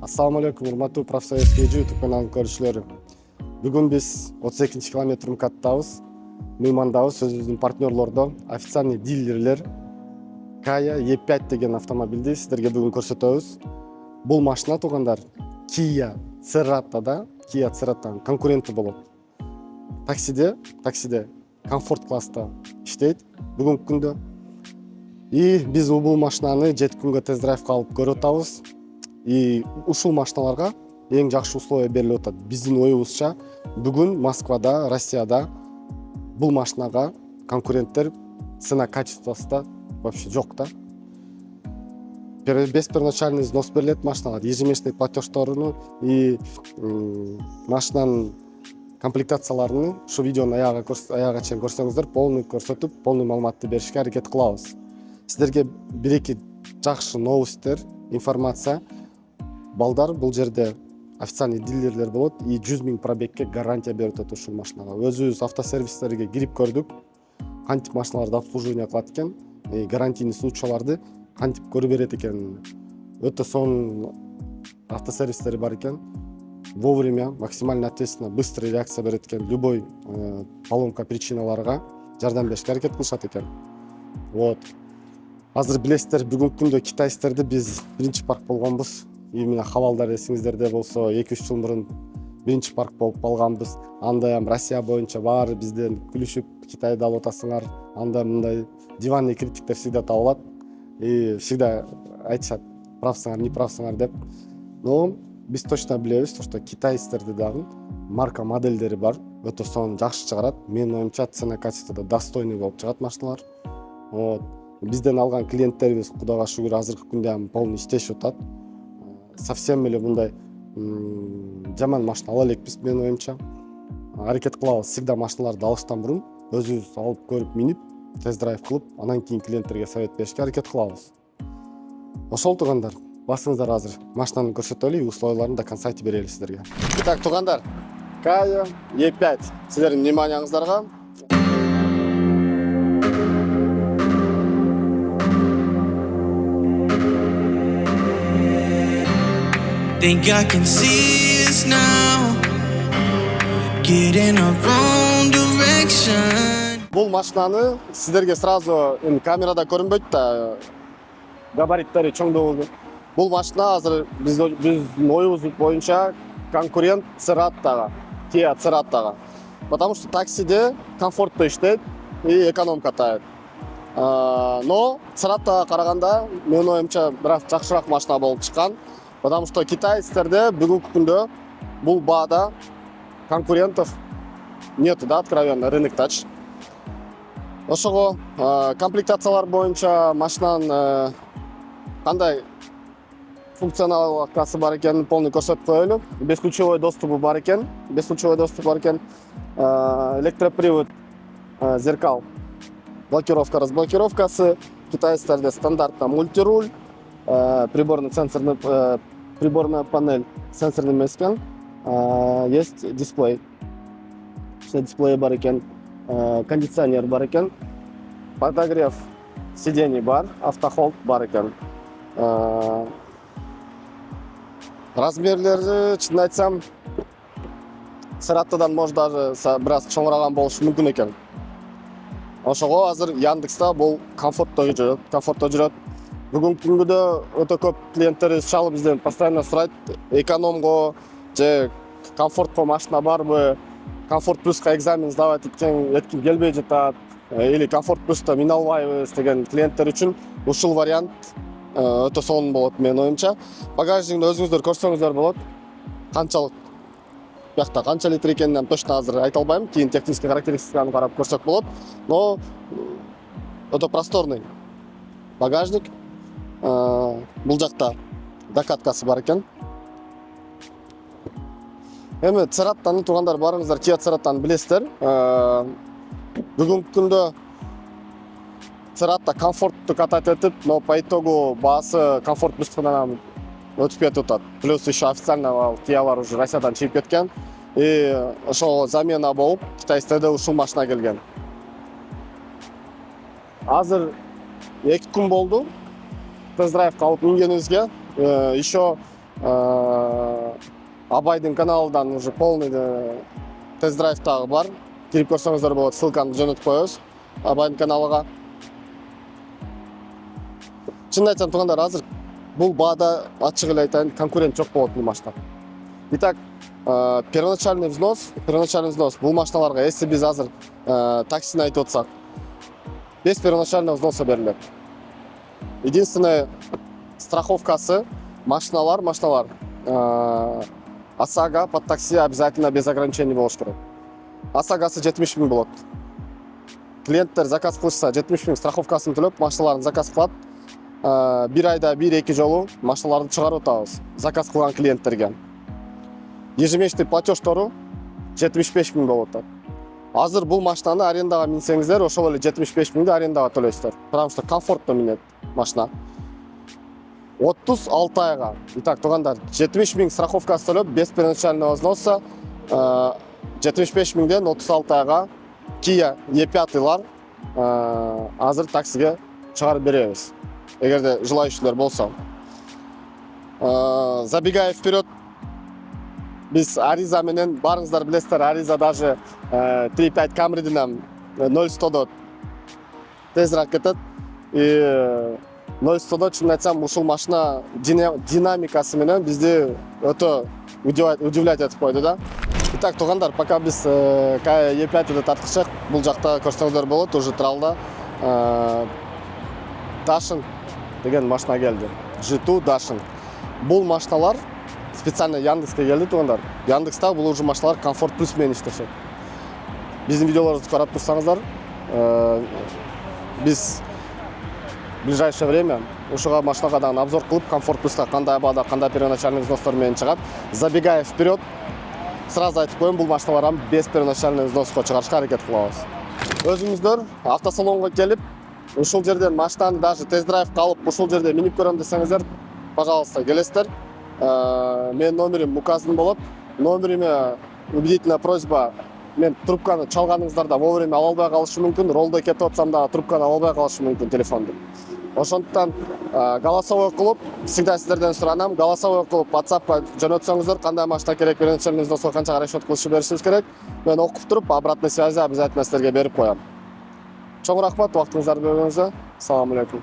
Assalamu alaikum, урматтуу профсоюз YouTube каналынын көрүүчүлөрү. Бүгүн биз 32 километр МКАДтабыз. Мыймандабыз өзүбүздүн партнерлордон официальный дилерлер Kaya E5 деген автомобилди сиздерге бүгүн көрсөтөбүз. Бул машина туугандар Kia Cerata'нын конкуренти болот. Таксиде комфорт класста иштейт бүгүнкү күндө. И биз бул машинаны 7 күнгө тест-драйвга алып көрүп атабыз. И ушул машиналарга эң жакшы условия берилип атат. Биздин оюбузча бүгүн Москвада, Россияда бул машинага конкуренттер цена качествосунда вообще жок да. Без первоначальный взнос берилет машиналар, ежемесячный платежторуну и машинанын комплектацияларын ушу видеонун аягына чейин көрсөңүздөр, полный көрсөтүп, полный маалыматты беришке аракет кылабыз. Сиздерге бир-эки жакшы новосттер, информация. Балдар бул жерде официальный дилерлер болот и 100 000 пробегке гарантия берип атат ушул машинага. Өзүбүз автосервистерге кирип көрдүк. Кантип машиналарды обслуживание кылат экен, гарантийный случайларды кантип көрүп берет экен. Өтө сонун автосервистери бар экен. Вовремя, максимально ответственно, быстрый реакция берет экен. Любой поломка причиналарга жардам беришке аракет кылышат экен. Вот. Азыр билесиздер, бүгүнкү күндө китайстарды биз биринчи парк болгонбуз. Именно хабалдар эсиңиздерде болсо 2-3 жыл мурун биринчи парк болуп калганбыз. Анда эми Россия боюнча баары бизден күлүшүп, Китайда алып атасыңар, анда мындай диванный критиктер всегда табылат. И всегда айтышат, правсыңар, не правсыңар деп. Но биз точно билебиз, что китайстарды дагы марка модельдери бар. Өтө сонун жакшы чыгарат. Менин оюмча цена качествода достойный болуп чыгат машиналар. Вот. Бизден алган клиенттерибиз Кудайга шүгүр азыркы күндө полный иштешип атат. Совсем эле мындай жаман машина ала элекпиз менин оюмча. Аракет кылабыз всегда машиналарды алыштан мурун өзүбүз алып көрүп минип, тест-драйв кылып, анан кийин клиенттерге совет беришке аракет кылабыз. Ошол туугандар, басыңыздар азыр машинаны көрсөтөлү, условияларын до конца айтып берели сиздерге. Итак, туугандар, Kaya E5 сиздердин вниманияңыздарга. Think I can see us now, get in our wrong direction. Бул машинаны сиздерге сразу камерада көрүнбөйт да, габариттери чоңдугу. Бул машина азыр биздин оюбуз боюнча конкурент Cerata'га, Kia Cerata'га. Потому что таксиде комфортто иштейт и экономка тает. Но Cerata'га караганда менин оюмча бирок жакшыраак машина болуп чыккан. Потому что китайцтерде бүгүнкү күндө бул баада конкурентов нету, да, откровенно, рынок тач. Ошого комплектациялар боюнча машинанын кандай функционалдыкасы бар экенин полный көрсөтүп коелу. Бесключевой доступу бар экен. Электропривод зеркал, блокировка, разблокировкасы. Китайцтерде стандартно мультируль, приборная панель сенсорный эмес экен. Есть дисплей. Дисплей бар экен, кондиционер бар экен, подогрев сидений бар, автохолд бар экен. Размерлери, чын айтсам, Cerata'дан может даже бираз чоңойгон болушу мүмкүн экен. Ошого азыр Яндекста бул комфортто жүрөт. Бүгүнкү күндө өтө көп клиенттерибиз чалып бизден постоянно сурайт, экономго же комфортко машина барбы, комфорт плюска экзамен сдавать этким келбей жатат, или комфорт плюста мине албайбыз деген клиенттер үчүн ушул вариант өтө сонун болот менин оюмча. Багажниктин өзүңүздөр көрсөңүздөр болот. Канчалык бияқта канча литр экенин точно азыр айта албайм, кийин технический характеристиканы карап көрсөк болот. Но өтө просторный багажник. Бул жакта докаткасы бар экен. Эми Cerata'ны туугандар барыңыздар, Kia Cerata'ны билесиздер. Бүгүнкү күндө Cerata комфортту катать этип, но по итогу баасы комфорт плюстан өтүп кетип атат. Плюс еще официально Kia'лар уже Россиядан чыгып кеткен. И ошол замена болуп, Китайстарда ушул машина келген. Азыр 2 күн болду. Тест-драйвга алып мингенибизге. Еще Абайдын каналынан уже полный тест-драйв тагы бар. Кирип көрсөңүздөр болот, ссылканы жөнөтүп коебуз Абайдын каналыга. Чын айтсам туугандар, азыр бул баада ачык эле айтайын, конкурент жок болот бул машина. Итак, первоначальный взнос бул машиналарга, если биз азыр таксини айтып отсак, без первоначального взноса берилет. Единственное, страховкасы машиналар ОСАГО под такси обязательно без ограничений болуш керек. ОСАГОсы 70 000 болот. Клиенттер заказ кылышса 70 000 страховкасын төлөп, машиналарын заказ кылат. Бир айда 1-2 жолу машиналарды чыгарып атабыз заказ кылган клиенттерге. Ежемесячный платежтору 75 000 болот. Азыр бул машинаны арендага минсеңиздер, ошол эле 75 000 арендага төлөйсүздөр. Потому что комфортно минет машина. 36 айга. Итак, туугандар, 70 000 страховкасы төлөп, без первоначального взноса 75 000ден 36 айга Kia E5-лар азыр таксиге чыгарып беребиз. Эгерде желающийлер болсо. Забегая вперед, биз Ариза менен, барыңыздар билесиздер, Ариза даже 3.5 Camry'ден 0-100 тезирээк кетет. И 0-100 чын айтсам, ушул машина динамикасы менен бизди өтө удивлять этип койду да. Итак, туугандар, пока биз E5-ди тарткычак, бул жакта көрсөңүздөр болот, уже тралда Dashn деген машина келди. G2 Dashn. Бул машиналар специально Яндекске келди, туугандар. Яндекста бул уже машиналар Комфорт Плюс менен иштешет. Биздин видеолорубузду карап турсаңыздар, биз в ближайшее время ушуга машинага дагы обзор кылып, Комфорт Плюска кандай баада, кандай первоначальный взностор менен чыгат. Забегая вперед, сразу айтып коеюн, бул машиналарды без первоначальный взноска чыгарышка аракет кылабыз. Өзүңүздөр автосалонго келип, ушул жерден машинаны даже тест-драйв калып, ушул жерде минип көрөм десеңиздер, пожалуйста, келесиздер. Менин номерим Муказдын болот. Номериме убедительная просьба, мен трубканы чалганыңыздарда вовремя ала албай калышы мүмкүн, ролдо кетип атсам да трубканы ала албай калышы мүмкүн телефонду. Ошондуктан голосовой кылып, всегда сиздерден суранам, голосовой кылып WhatsAppка жөнөтсөңүздөр, кандай машина керек, первоначальный взноска канча расчет кылышып беришиңиз керек. Мен окуп туруп, обратной связи обязательно сиздерге берип коям. Чоң рахмат, убактыңыздарды бергениңизге. Салам алейкум.